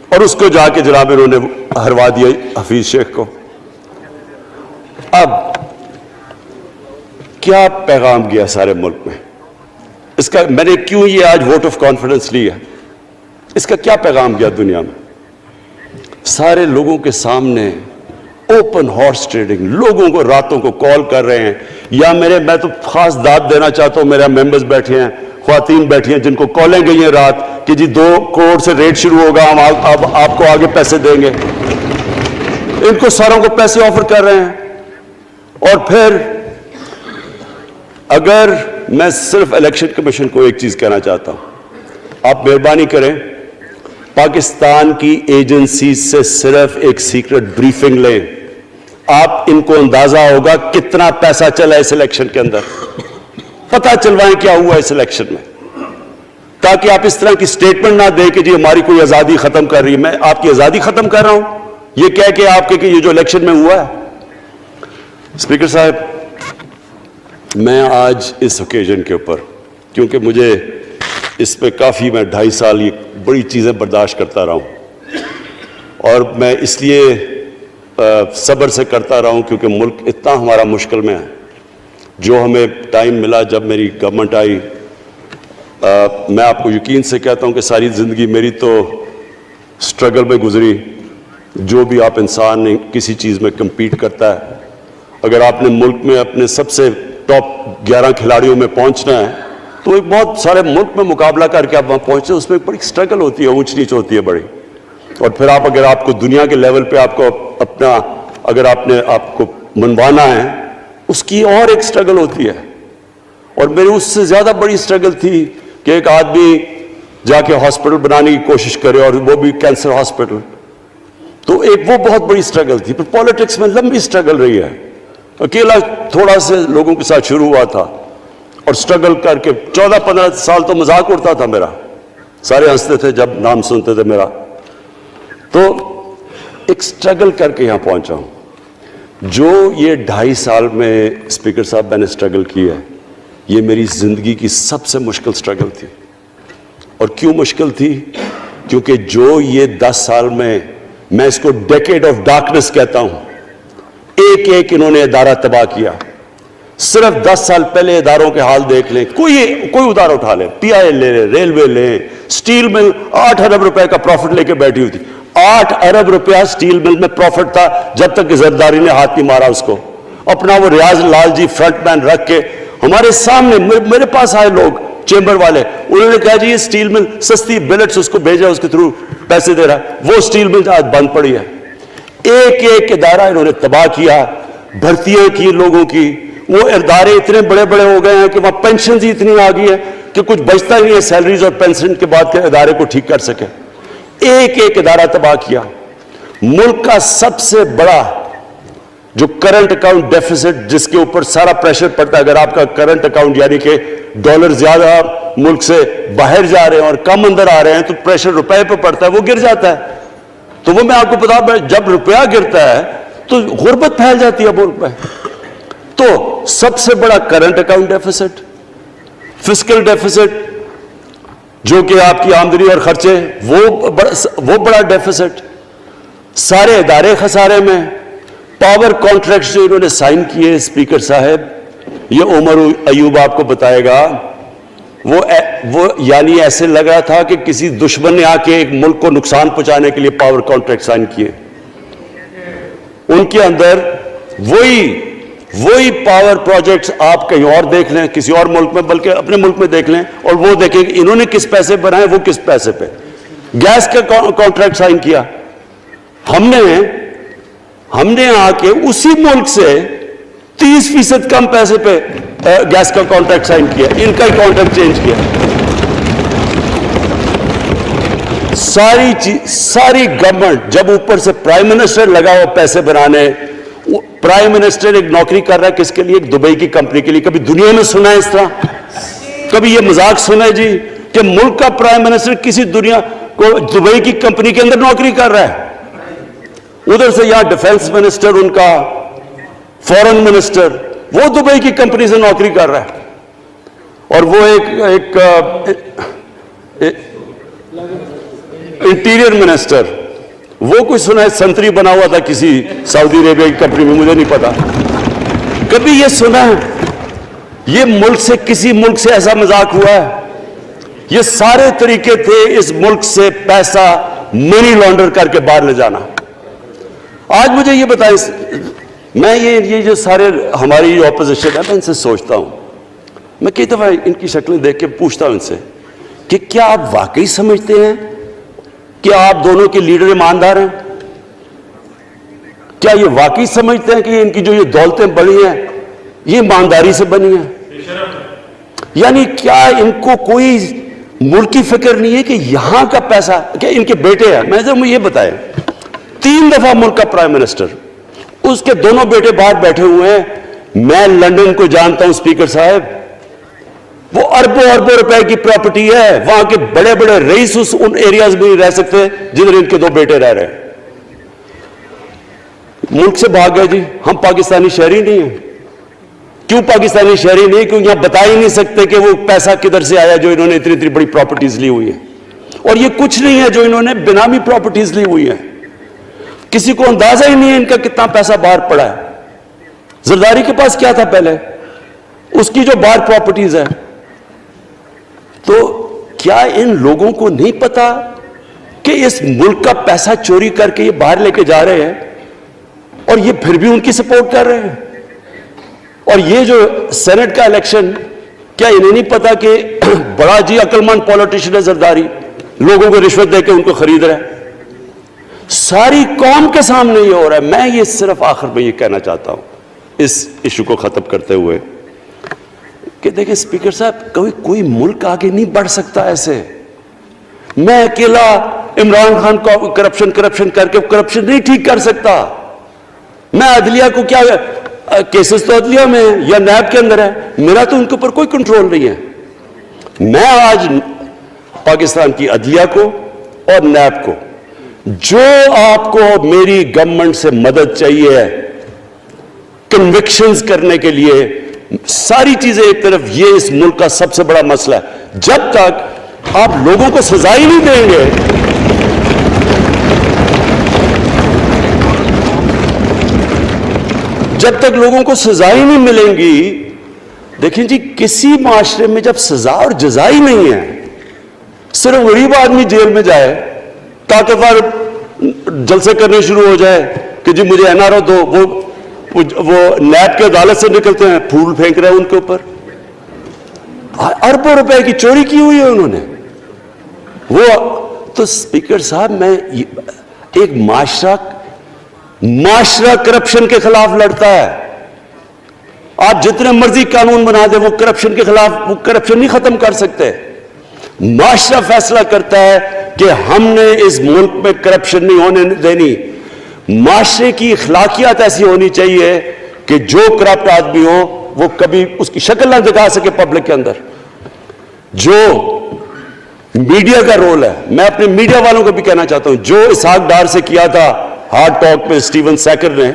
اور اس کو جا کے جناب انہوں نے ہروا دیا حفیظ شیخ کو. اب کیا پیغام گیا سارے ملک میں اس کا؟ میں نے کیوں یہ آج ووٹ آف کانفیڈنس لی ہے, اس کا کیا پیغام گیا دنیا میں؟ سارے لوگوں کے سامنے اوپن ہارس ٹریڈنگ, لوگوں کو راتوں کو کال کر رہے ہیں, یا میں تو خاص داد دینا چاہتا ہوں, میرے ممبرز بیٹھے ہیں, خواتین بیٹھی ہیں جن کو کالیں گئی ہیں رات کہ جی 2 کروڑ سے ریٹ شروع ہوگا, ہم اب آپ کو آگے پیسے دیں گے. ان کو ساروں کو پیسے آفر کر رہے ہیں. اور پھر اگر میں صرف الیکشن کمیشن کو ایک چیز کہنا چاہتا ہوں, آپ مہربانی کریں پاکستان کی ایجنسیز سے صرف ایک سیکرٹ بریفنگ لیں, آپ ان کو اندازہ ہوگا کتنا پیسہ چلا اس الیکشن کے اندر, پتہ چلوائیں کیا ہوا اس الیکشن میں, تاکہ آپ اس طرح کی سٹیٹمنٹ نہ دیں کہ جی ہماری کوئی آزادی ختم کر رہی ہے. میں آپ کی آزادی ختم کر رہا ہوں یہ کہہ کے آپ کے کہ یہ جو الیکشن میں ہوا ہے. اسپیکر صاحب, میں آج اس اوکیزن کے اوپر, کیونکہ مجھے اس پہ کافی, میں 2.5 سال یہ بڑی چیزیں برداشت کرتا رہا ہوں, اور میں اس لیے صبر سے کرتا رہا ہوں کیونکہ ملک اتنا ہمارا مشکل میں ہے. جو ہمیں ٹائم ملا جب میری گورنمنٹ آئی, میں آپ کو یقین سے کہتا ہوں کہ ساری زندگی میری تو سٹرگل میں گزری. جو بھی آپ انسان نے کسی چیز میں کمپیٹ کرتا ہے, اگر آپ نے ملک میں اپنے سب سے ٹاپ 11 کھلاڑیوں میں پہنچنا ہے تو ایک بہت سارے ملک میں مقابلہ کر کے آپ وہاں پہنچتے ہیں, اس میں ایک بڑی سٹرگل ہوتی ہے, اونچ نیچ ہوتی ہے بڑی. اور پھر اگر آپ کو دنیا کے لیول پہ آپ کو اپنا, اگر آپ نے آپ کو منوانا ہے, اس کی اور ایک سٹرگل ہوتی ہے. اور میری اس سے زیادہ بڑی سٹرگل تھی کہ ایک آدمی جا کے ہاسپٹل بنانے کی کوشش کرے, اور وہ بھی کینسر ہاسپٹل, تو ایک وہ بہت بڑی سٹرگل تھی. پھر پالیٹکس میں لمبی سٹرگل رہی ہے, اکیلا تھوڑا سے لوگوں کے ساتھ شروع ہوا تھا, اور سٹرگل کر کے 14-15 سال تو مذاق اڑتا تھا میرا, سارے ہنستے تھے جب نام سنتے تھے میرا. تو ایک سٹرگل کر کے یہاں پہنچا ہوں. جو یہ 2.5 سال میں اسپیکر صاحب میں نے سٹرگل کی ہے, یہ میری زندگی کی سب سے مشکل سٹرگل تھی. اور کیوں مشکل تھی؟ کیونکہ جو یہ 10 سال میں اس کو ڈیکیڈ آف ڈارکنس کہتا ہوں, ایک ایک انہوں نے ادارہ تباہ کیا. صرف 10 سال پہلے اداروں کے حال دیکھ لیں, کوئی ادارہ اٹھا لیں, پی آئی لے لیں, ریلوے لیں, سٹیل مل 8 ارب روپے کا پروفٹ لے کے بیٹھی ہوئی تھی. 8 ارب روپیہ سٹیل مل میں پروفٹ تھا جب تک کہ زرداری نے ہاتھ نہیں مارا اس کو. اپنا وہ ریاض لال جی فرنٹ مین رکھ کے ہمارے سامنے, میرے پاس آئے لوگ چیمبر والے, انہوں نے کہا جی یہ سٹیل مل سستی بلٹس اس کو بھیجا, اس کے تھرو پیسے دے رہا ہے, وہ سٹیل مل آج بند پڑی ہے. ایک ایک ادارہ انہوں نے تباہ کیا, بھرتیاں کی لوگوں کی. وہ ادارے اتنے بڑے بڑے ہو گئے ہیں کہ وہاں پینشنز ہی اتنی آ گئی ہے کہ کچھ بچتا ہی نہیں ہے سیلریز اور پینشن کے بعد کے ادارے کو ٹھیک کر سکے. ایک ایک ادارہ تباہ کیا. ملک کا سب سے بڑا جو کرنٹ اکاؤنٹ ڈیفیسٹ, جس کے اوپر سارا پریشر پڑتا ہے, اگر آپ کا کرنٹ اکاؤنٹ یعنی کہ ڈالر زیادہ ملک سے باہر جا رہے ہیں اور کم اندر آ رہے ہیں, تو پریشر روپے پہ پڑتا ہے, وہ گر جاتا ہے. تو وہ میں آپ کو بتا, جب روپیہ گرتا ہے تو غربت پھیل جاتی ہے ملک میں. تو سب سے بڑا current account deficit, fiscal deficits جو کہ آپ کی آمدنی اور خرچے, وہ بڑا ڈیفیسٹ. سارے ادارے خسارے میں. پاور کانٹریکٹس جو انہوں نے سائن کیے اسپیکر صاحب, یہ عمر ایوب آپ کو بتائے گا, وہ یعنی ایسے لگا تھا کہ کسی دشمن نے آ کے ایک ملک کو نقصان پہنچانے کے لیے پاور کانٹریکٹ سائن کیے. ان کے اندر وہی پاور پروجیکٹس آپ کہیں اور دیکھ لیں, کسی اور ملک میں, بلکہ اپنے ملک میں دیکھ لیں, اور وہ دیکھیں کہ انہوں نے کس پیسے بنائے, وہ کس پیسے پہ. گیس کا کانٹریکٹ سائن کیا ہم نے آ کے اسی ملک سے 30% کم پیسے پہ گیس کا کانٹریکٹ سائن کیا, ان کا ہی کانٹریکٹ چینج کیا. ساری گورنمنٹ, جب اوپر سے پرائم منسٹر لگا ہوا پیسے بنانے. پرائم منسٹر ایک نوکری کر رہا ہے کس کے لیے؟ ایک دبئی کی کمپنی کے لیے. کبھی دنیا میں سنا ہے اس طرح؟ کبھی یہ مذاق سنا ہے جی کہ ملک کا پرائم منسٹر کسی دنیا کو دبئی کی کمپنی کے اندر نوکری کر رہا ہے؟ ادھر سے یہاں ڈیفنس منسٹر, ان کا فورن منسٹر, وہ دبئی کی کمپنی سے نوکری کر رہا ہے. اور وہ ایک انٹیریئر منسٹر، وہ کوئی سنا ہے سنتری بنا ہوا تھا کسی سعودی عربیہ کی کمپنی میں، مجھے نہیں پتا. کبھی یہ سنا ہے یہ ملک سے کسی ملک سے ایسا مذاق ہوا ہے؟ یہ سارے طریقے تھے اس ملک سے پیسہ منی لانڈر کر کے باہر لے جانا. آج مجھے یہ بتائیں، میں یہ جو سارے ہماری اپوزیشن ہے، میں ان سے سوچتا ہوں، میں کئی دفعہ ان کی شکلیں دیکھ کے پوچھتا ہوں ان سے کہ کیا آپ واقعی سمجھتے ہیں کہ آپ دونوں کے لیڈر ایماندار ہیں؟ کیا یہ واقعی سمجھتے ہیں کہ ان کی جو یہ دولتیں بڑھی ہیں یہ ایمانداری سے بنی ہیں؟ یعنی کیا ان کو کوئی ملک کی فکر نہیں ہے کہ یہاں کا پیسہ، کیا ان کے بیٹے ہیں، میں مجھے یہ بتائیں، 3 دفعہ ملک کا پرائم منسٹر، اس کے دونوں بیٹے باہر بیٹھے ہوئے ہیں. میں لندن کو جانتا ہوں اسپیکر صاحب، وہ اربوں اربوں روپے کی پراپرٹی ہے، وہاں کے بڑے بڑے رئیس ان ایریاز میں نہیں رہ سکتے جدھر ان کے 2 بیٹے رہ رہے ہیں. ملک سے بھاگ گئے جی. ہم پاکستانی شہری نہیں ہیں. کیوں پاکستانی شہری نہیں؟ کیوں یہاں بتا ہی نہیں سکتے کہ وہ پیسہ کدھر سے آیا جو انہوں نے اتنی بڑی پراپرٹیز لی ہوئی ہیں. اور یہ کچھ نہیں ہے جو انہوں نے بنامی پراپرٹیز لی ہوئی ہیں. کسی کو اندازہ ہی نہیں ہے ان کا کتنا پیسہ باہر پڑا ہے. زرداری کے پاس کیا تھا پہلے، اس کی جو باہر پراپرٹیز ہے. تو کیا ان لوگوں کو نہیں پتا کہ اس ملک کا پیسہ چوری کر کے یہ باہر لے کے جا رہے ہیں اور یہ پھر بھی ان کی سپورٹ کر رہے ہیں؟ اور یہ جو سینٹ کا الیکشن، کیا انہیں نہیں پتا کہ بڑا جی عقل مند پولیٹیشن ہے زرداری، لوگوں کو رشوت دے کے ان کو خرید رہا ہے. ساری قوم کے سامنے یہ ہو رہا ہے. میں یہ صرف آخر میں یہ کہنا چاہتا ہوں اس ایشو کو ختم کرتے ہوئے کہ دیکھیں اسپیکر صاحب، کوئی ملک آگے نہیں بڑھ سکتا ایسے. میں اکیلا عمران خان کو کرپشن کر کے کرپشن نہیں ٹھیک کر سکتا. میں عدلیہ کو کیا، کیسز تو عدلیہ میں یا نیب کے اندر ہے، میرا تو ان کے اوپر کوئی کنٹرول نہیں ہے. میں آج پاکستان کی عدلیہ کو اور نیب کو، جو آپ کو میری گورنمنٹ سے مدد چاہیے ہے کنوکشنز کرنے کے لیے، ساری چیزیں ایک طرف، یہ اس ملک کا سب سے بڑا مسئلہ ہے. جب تک آپ لوگوں کو سزا ہی نہیں دیں گے، جب تک لوگوں کو سزا ہی نہیں ملیں گی. دیکھیں جی، کسی معاشرے میں جب سزا اور جزا ہی نہیں ہے، صرف غریب آدمی جیل میں جائے، طاقتور جلسے کرنے شروع ہو جائے کہ جی مجھے این آر او دو، وہ نیب کے عدالت سے نکلتے ہیں، پھول پھینک رہے ہیں ان کے اوپر. اربوں روپے کی چوری کی ہوئی ہے انہوں نے. وہ تو اسپیکر صاحب، میں ایک معاشرہ کرپشن کے خلاف لڑتا ہے. آپ جتنے مرضی قانون بنا دیں، وہ کرپشن کے خلاف، وہ کرپشن نہیں ختم کر سکتے. معاشرہ فیصلہ کرتا ہے کہ ہم نے اس ملک میں کرپشن نہیں ہونے دینی. معاشرے کی اخلاقیات ایسی ہونی چاہیے کہ جو کرپٹ آدمی ہو وہ کبھی اس کی شکل نہ دکھا سکے پبلک کے اندر. جو میڈیا کا رول ہے، میں اپنے میڈیا والوں کو بھی کہنا چاہتا ہوں، جو اسحاق ڈار سے کیا تھا ہارڈ ٹاک میں اسٹیون سیکر نے،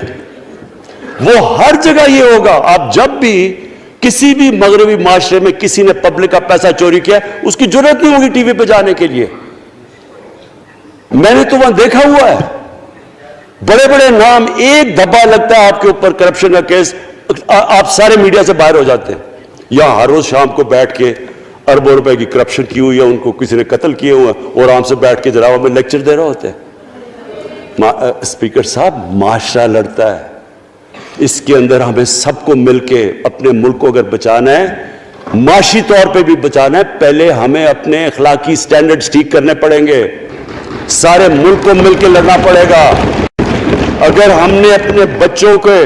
وہ ہر جگہ یہ ہوگا. آپ جب بھی کسی بھی مغربی معاشرے میں کسی نے پبلک کا پیسہ چوری کیا، اس کی جرات نہیں ہوگی ٹی وی پہ جانے کے لیے. میں نے تو وہاں دیکھا ہوا ہے، بڑے بڑے نام، ایک دھبا لگتا ہے آپ کے اوپر کرپشن کا کیس، آپ سارے میڈیا سے باہر ہو جاتے ہیں. یہاں ہر روز شام کو بیٹھ کے اربوں روپے کی کرپشن کی ہوئی ہے، ان کو کسی نے قتل کیے ہوئے ہیں، اور آرام سے بیٹھ کے جراوہ میں لیکچر دے رہے ہوتے ہیں. اسپیکر صاحب، معاشرہ لڑتا ہے. اس کے اندر ہمیں سب کو مل کے اپنے ملک کو اگر بچانا ہے، معاشی طور پہ بھی بچانا ہے، پہلے ہمیں اپنے اخلاقی سٹینڈرڈز ٹھیک کرنے پڑیں گے. سارے ملک کو مل کے لڑنا پڑے گا. اگر ہم نے اپنے بچوں کے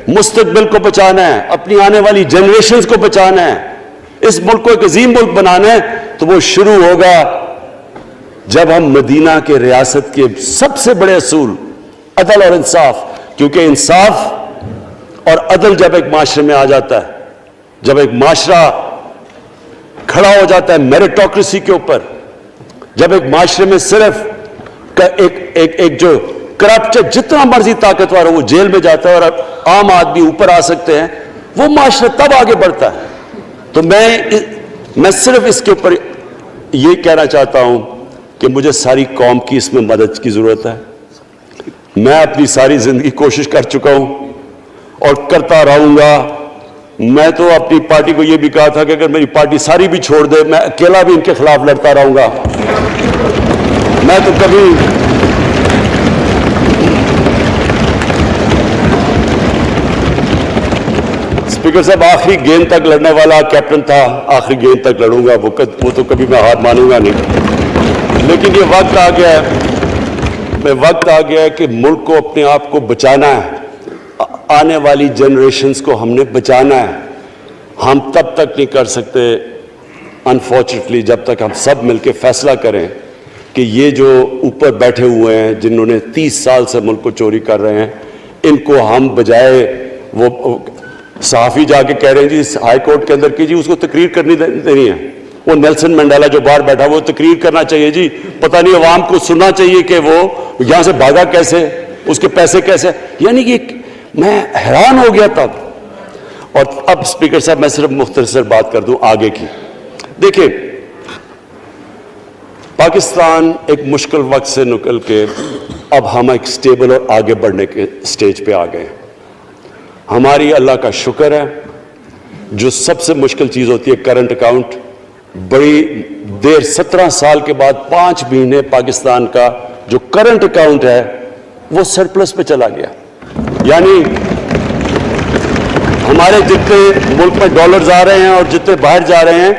مستقبل کو بچانا ہے، اپنی آنے والی جنریشنز کو بچانا ہے، اس ملک کو ایک عظیم ملک بنانا ہے، تو وہ شروع ہوگا جب ہم مدینہ کے ریاست کے سب سے بڑے اصول عدل اور انصاف، کیونکہ انصاف اور عدل جب ایک معاشرے میں آ جاتا ہے، جب ایک معاشرہ کھڑا ہو جاتا ہے میریٹوکریسی کے اوپر، جب ایک معاشرے میں صرف ایک جو کرپٹ، جتنا مرضی طاقتور ہو وہ جیل میں جاتا ہے اور عام آدمی اوپر آ سکتے ہیں، وہ معاشرہ تب آگے بڑھتا ہے. تو میں میں صرف اس کے اوپر یہ کہنا چاہتا ہوں کہ مجھے ساری قوم کی اس میں مدد کی ضرورت ہے. میں اپنی ساری زندگی کوشش کر چکا ہوں اور کرتا رہوں گا. میں تو اپنی پارٹی کو یہ بھی کہا تھا کہ اگر میری پارٹی ساری بھی چھوڑ دے میں اکیلا بھی ان کے خلاف لڑتا رہوں گا. میں تو کبھی اسپیکر صاحب آخری گیند تک لڑنے والا کیپٹن تھا. آخری گیند تک لڑوں گا, وہ تو کبھی میں ہار مانوں گا نہیں. لیکن یہ وقت آ گیا ہے کہ ملک کو اپنے آپ کو بچانا ہے. آنے والی جنریشنز کو ہم نے بچانا ہے. ہم تب تک نہیں کر سکتے انفارچونیٹلی جب تک ہم سب مل کے فیصلہ کریں کہ یہ جو اوپر بیٹھے ہوئے ہیں جنہوں نے 30 سال سے ملک کو چوری کر رہے ہیں, ان کو ہم بجائے وہ صحافی جا کے کہہ رہے ہیں جی ہائی کورٹ کے اندر کی جی اس کو تقریر کرنی دینی ہے. وہ نیلسن منڈیلا جو باہر بیٹھا وہ تقریر کرنا چاہیے جی. پتہ نہیں عوام کو سننا چاہیے کہ وہ یہاں سے بھاگا کیسے, اس کے پیسے کیسے. یعنی کہ میں حیران ہو گیا تب. اور اب اسپیکر صاحب میں صرف مختصر بات کر دوں آگے کی. دیکھیں پاکستان ایک مشکل وقت سے نکل کے اب ہم ایک سٹیبل اور آگے بڑھنے کے سٹیج پہ آ گئے. ہماری اللہ کا شکر ہے. جو سب سے مشکل چیز ہوتی ہے کرنٹ اکاؤنٹ, بڑی دیر 17 سال کے بعد 5 مہینے پاکستان کا جو کرنٹ اکاؤنٹ ہے وہ سرپلس پہ چلا گیا. یعنی ہمارے جتنے ملک میں ڈالرز آ رہے ہیں اور جتنے باہر جا رہے ہیں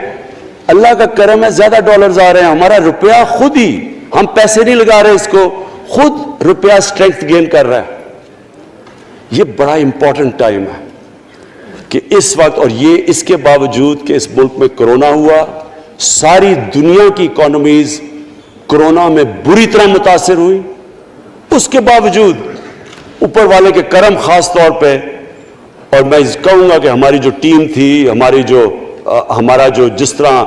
اللہ کا کرم ہے زیادہ ڈالرز آ رہے ہیں. ہمارا روپیہ خود ہی, ہم پیسے نہیں لگا رہے اس کو, خود روپیہ اسٹرینتھ گین کر رہا ہے. یہ بڑا امپورٹنٹ ٹائم ہے کہ اس وقت, اور یہ اس کے باوجود کہ اس ملک میں کرونا ہوا, ساری دنیا کی اکانومیز کرونا میں بری طرح متاثر ہوئی, اس کے باوجود اوپر والے کے کرم خاص طور پہ. اور میں کہوں گا کہ ہماری جو ٹیم تھی, ہمارا جو جس طرح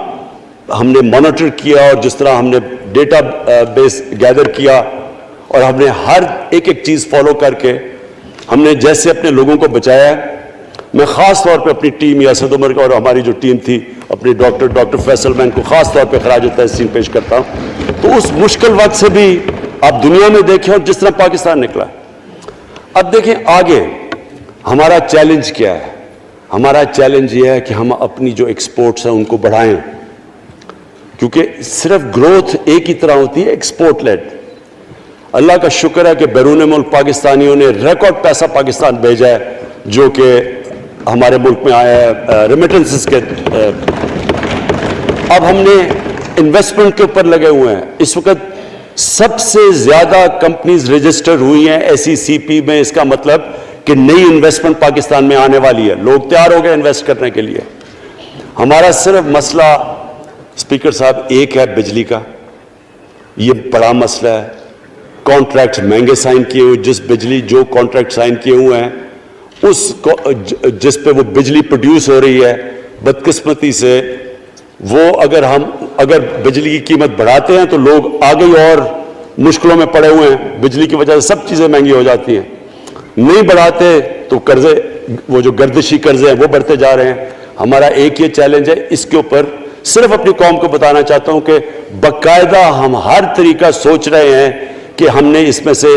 ہم نے مانیٹر کیا اور جس طرح ہم نے ڈیٹا بیس گیدر کیا اور ہم نے ہر ایک چیز فالو کر کے ہم نے جیسے اپنے لوگوں کو بچایا ہے. میں خاص طور پہ اپنی ٹیم یاسد عمر کا اور ہماری جو ٹیم تھی اپنی ڈاکٹر فیصل میں ان کو خاص طور پہ خراج تحسین پیش کرتا ہوں. تو اس مشکل وقت سے بھی آپ دنیا میں دیکھیں اور جس طرح پاکستان نکلا. اب دیکھیں آگے ہمارا چیلنج کیا ہے. ہمارا چیلنج یہ ہے کہ ہم اپنی جو ایکسپورٹس ہیں ان کو بڑھائیں, کیونکہ صرف گروتھ ایک ہی طرح ہوتی ہے ایکسپورٹ لیڈ. اللہ کا شکر ہے کہ بیرون ملک پاکستانیوں نے ریکارڈ پیسہ پاکستان بھیجا ہے جو کہ ہمارے ملک میں آیا ہے ریمیٹنسز کے. اب ہم نے انویسٹمنٹ کے اوپر لگے ہوئے ہیں. اس وقت سب سے زیادہ کمپنیز رجسٹر ہوئی ہیں SECP میں. اس کا مطلب کہ نئی انویسٹمنٹ پاکستان میں آنے والی ہے, لوگ تیار ہو گئے انویسٹ کرنے کے لیے. ہمارا صرف مسئلہ اسپیکر صاحب ایک ہے بجلی کا. یہ بڑا مسئلہ ہے. کانٹریکٹ مہنگے سائن کیے ہوئے, جس بجلی جو کانٹریکٹ سائن کیے ہوئے ہیں اس جس پہ وہ بجلی پروڈیوس ہو رہی ہے, بدقسمتی سے وہ اگر بجلی کی قیمت بڑھاتے ہیں تو لوگ آگے اور مشکلوں میں پڑے ہوئے ہیں. بجلی کی وجہ سے سب چیزیں مہنگی ہو جاتی ہیں. نہیں بڑھاتے تو قرضے, وہ جو گردشی قرضے ہیں وہ بڑھتے جا رہے ہیں. ہمارا ایک یہ چیلنج ہے. اس کے اوپر صرف اپنی قوم کو بتانا چاہتا ہوں کہ باقاعدہ ہم ہر طریقہ سوچ رہے ہیں کہ ہم نے اس میں سے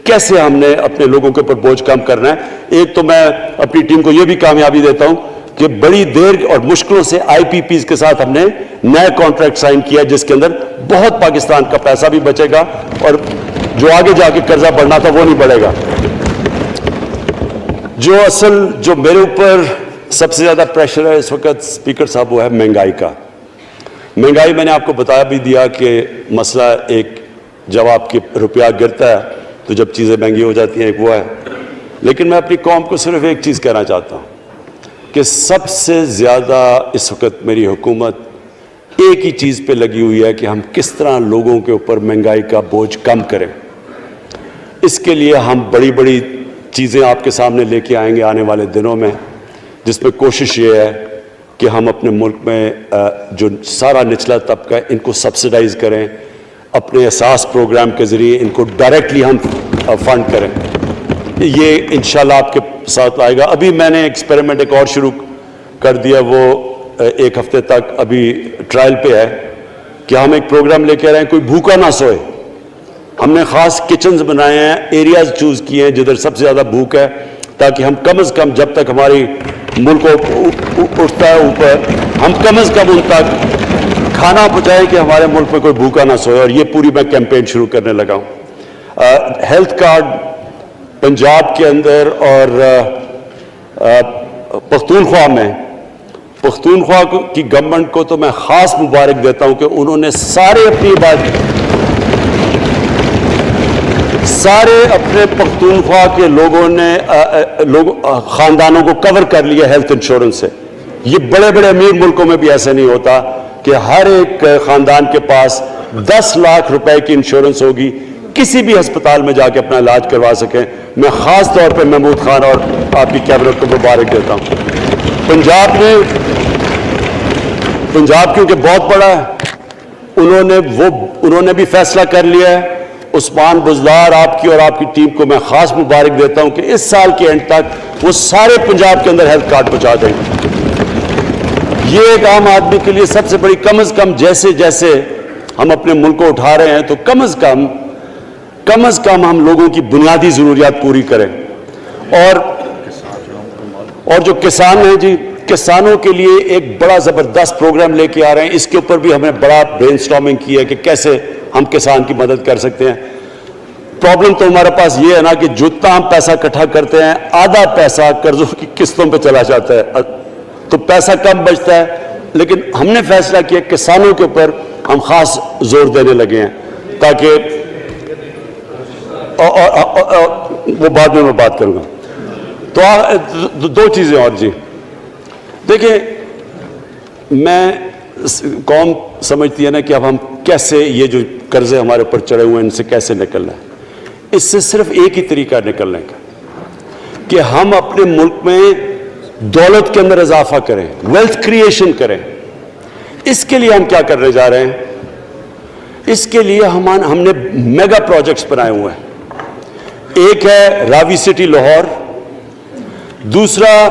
کیسے ہم نے اپنے لوگوں کے اوپر بوجھ کم کرنا ہے. ایک تو میں اپنی ٹیم کو یہ بھی کامیابی دیتا ہوں کہ بڑی دیر اور مشکلوں سے IPPs کے ساتھ ہم نے نئے کانٹریکٹ سائن کیا جس کے اندر بہت پاکستان کا پیسہ بھی بچے گا اور جو آگے جا کے قرضہ بڑھنا تھا وہ نہیں بڑھے گا. جو میرے اوپر سب سے زیادہ پریشر ہے اس وقت اسپیکر صاحب وہ ہے مہنگائی کا. مہنگائی میں نے آپ کو بتا بھی دیا کہ مسئلہ ایک جب آپ کی روپیہ گرتا ہے تو جب چیزیں مہنگی ہو جاتی ہیں ایک وہ ہے. لیکن میں اپنی قوم کو صرف ایک چیز کہنا چاہتا ہوں کہ سب سے زیادہ اس وقت میری حکومت ایک ہی چیز پہ لگی ہوئی ہے کہ ہم کس طرح لوگوں کے اوپر مہنگائی کا بوجھ کم کریں. اس کے لیے ہم بڑی بڑی چیزیں آپ کے سامنے لے کے آئیں گے آنے والے دنوں میں, جس میں کوشش یہ ہے کہ ہم اپنے ملک میں جو سارا نچلا طبقہ ہے ان کو سبسڈائز کریں, اپنے احساس پروگرام کے ذریعے ان کو ڈائریکٹلی ہم فنڈ کریں. یہ انشاءاللہ آپ کے ساتھ آئے گا. ابھی میں نے ایکسپیریمنٹ ایک اور شروع کر دیا, وہ ایک ہفتے تک ابھی ٹرائل پہ ہے کہ ہم ایک پروگرام لے کے آ رہے ہیں کوئی بھوکا نہ سوئے. ہم نے خاص کچنز بنائے ہیں, ایریاز چوز کیے ہیں جدھر سب سے زیادہ بھوک ہے, تاکہ ہم کم از کم جب تک ہماری ملک اٹھتا ہے اوپر, ہم کم از کم ان تک کھانا پہنچائیں کہ ہمارے ملک میں کوئی بھوکا نہ سوئے. اور یہ پوری میں کیمپین شروع کرنے لگا ہوں. ہیلتھ کارڈ پنجاب کے اندر اور پختونخوا میں, پختونخوا کی گورنمنٹ کو تو میں خاص مبارک دیتا ہوں کہ انہوں نے سارے اپنے پختونخوا کے لوگوں نے خاندانوں کو کور کر لیا ہیلتھ انشورنس سے. یہ بڑے بڑے امیر ملکوں میں بھی ایسا نہیں ہوتا کہ ہر ایک خاندان کے پاس 10 لاکھ روپے کی انشورنس ہوگی, کسی بھی ہسپتال میں جا کے اپنا علاج کروا سکیں. میں خاص طور پہ محمود خان اور آپ کی کیبنٹ کو مبارک دیتا ہوں. پنجاب کیونکہ بہت بڑا ہے, انہوں نے بھی فیصلہ کر لیا ہے. عثمان بزدار آپ کی اور آپ کی ٹیم کو میں خاص مبارک دیتا ہوں کہ اس سال کے اینڈ تک وہ سارے پنجاب کے اندر ہیلتھ کارڈ پہنچا دیں گے. یہ ایک عام آدمی کے لیے سب سے بڑی, کم از کم جیسے جیسے ہم اپنے ملک کو اٹھا رہے ہیں تو کم از کم ہم لوگوں کی بنیادی ضروریات پوری کریں. اور جو کسان ہیں جی, کسانوں کے لیے ایک بڑا زبردست پروگرام لے کے آ رہے ہیں. اس کے اوپر بھی ہمیں بڑا برین سٹارمنگ کی ہے کہ کیسے ہم کسان کی مدد کر سکتے ہیں. پرابلم تو ہمارے پاس یہ ہے نا کہ جتنا ہم پیسہ اکٹھا کرتے ہیں آدھا پیسہ قرضوں کی قسطوں پہ چلا جاتا ہے, تو پیسہ کم بچتا ہے. لیکن ہم نے فیصلہ کیا کسانوں کے اوپر ہم خاص زور دینے لگے ہیں تاکہ وہ بعد میں بات کروں گا. تو دو چیزیں اور جی. دیکھیں, میں قوم سمجھتی ہے نا کہ اب ہم کیسے یہ جو قرضے ہمارے اوپر چڑھے ہوئے ہیں ان سے کیسے نکلنا ہے. اس سے صرف ایک ہی طریقہ نکلنے کا کہ ہم اپنے ملک میں دولت کے اندر اضافہ کریں, ویلتھ کریشن کریں. اس کے لیے ہم کیا کرنے جا رہے ہیں؟ اس کے لیے ہم نے میگا پروجیکٹس بنائے ہوئے ہیں. ایک ہے راوی سٹی لاہور, دوسرا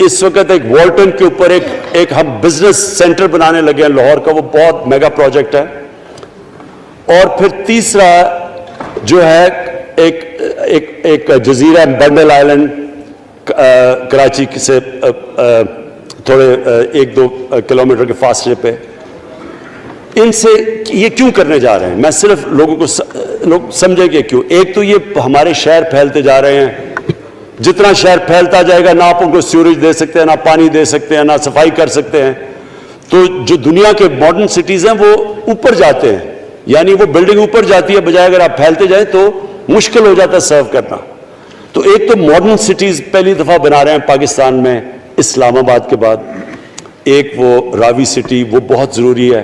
اس وقت ایک والٹن کے اوپر ایک ہم بزنس سینٹر بنانے لگے ہیں لاہور کا, وہ بہت میگا پروجیکٹ ہے. اور پھر تیسرا جو ہے ایک جزیرہ بنڈل آئلینڈ کراچی سے تھوڑے 1-2 کلومیٹر کے فاصلے پہ. ان سے یہ کیوں کرنے جا رہے ہیں؟ میں صرف لوگ سمجھیں کہ کیوں. ایک تو یہ ہمارے شہر پھیلتے جا رہے ہیں, جتنا شہر پھیلتا جائے گا نہ آپ ان کو سیوریج دے سکتے ہیں, نہ پانی دے سکتے ہیں, نہ صفائی کر سکتے ہیں. تو جو دنیا کے ماڈرن سٹیز ہیں وہ اوپر جاتے ہیں, یعنی وہ بلڈنگ اوپر جاتی ہے, بجائے اگر آپ پھیلتے جائیں تو مشکل ہو جاتا ہے سرو کرنا. تو ایک تو ماڈرن سٹیز پہلی دفعہ بنا رہے ہیں پاکستان میں اسلام آباد کے بعد. ایک وہ راوی سٹی, وہ بہت ضروری ہے.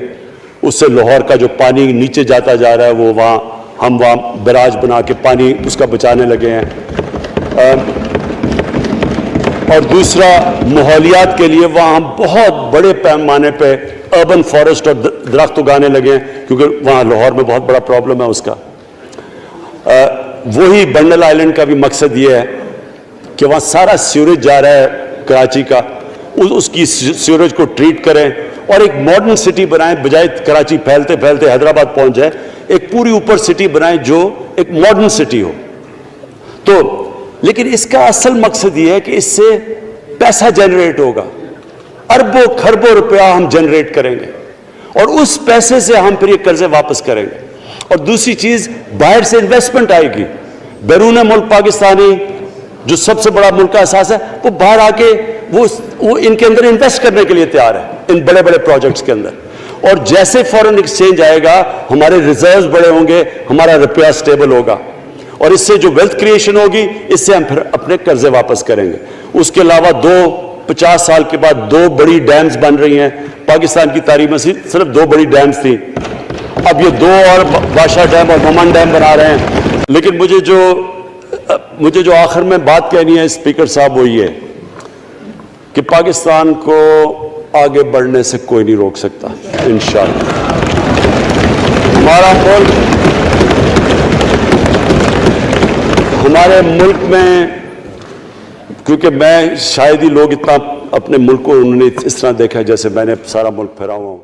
اس سے لاہور کا جو پانی نیچے جاتا جا رہا ہے وہ ہم وہاں براج بنا کے پانی اس کا بچانے لگے ہیں. اور دوسرا ماحولیات کے لیے وہاں ہم بہت بڑے پیمانے پہ اربن فارسٹ اور درخت اگانے لگے ہیں, کیونکہ وہاں لاہور میں بہت بڑا پرابلم ہے اس کا. وہی بنڈل آئلینڈ کا بھی مقصد یہ ہے کہ وہاں سارا سیوریج جا رہا ہے کراچی کا, اس کی سیوریج کو ٹریٹ کریں اور ایک ماڈرن سٹی بنائیں, بجائے کراچی پھیلتے پھیلتے حیدرآباد پہنچ جائے. ایک پوری اوپر سٹی بنائیں جو ایک ماڈرن سٹی ہو. تو لیکن اس کا اصل مقصد یہ ہے کہ اس سے پیسہ جنریٹ ہوگا, اربوں خربوں روپیہ ہم جنریٹ کریں گے, اور اس پیسے سے ہم پھر یہ قرضے واپس کریں گے. اور دوسری چیز, باہر سے انویسٹمنٹ آئے گی. بیرون ملک پاکستانی جو سب سے بڑا ملک کا احساس ہے وہ باہر آ کے وہ ان کے اندر انویسٹ کرنے کے لیے تیار ہے, ان بڑے بڑے پروجیکٹس کے اندر. اور جیسے فورن ایکسچینج آئے گا ہمارے ریزروز بڑے ہوں گے, ہمارا روپیہ سٹیبل ہوگا, اور اس سے جو ویلتھ کریشن ہوگی اس سے ہم پھر اپنے قرضے واپس کریں گے. اس کے علاوہ 50 سال کے بعد 2 بڑی ڈیمز بن رہی ہیں پاکستان کی تاریخ میں. صرف 2 بڑی ڈیمز تھیں, اب یہ 2 اور بادشاہ ڈیم اور ممن ڈیم بنا رہے ہیں. لیکن مجھے جو آخر میں بات کہنی ہے اسپیکر صاحب وہ یہ کہ پاکستان کو آگے بڑھنے سے کوئی نہیں روک سکتا انشاءاللہ. ہمارے ملک میں کیونکہ میں شاید ہی لوگ اتنا اپنے ملک کو انہوں نے اس طرح دیکھا جیسے میں نے سارا ملک پھیرا ہوا ہوں.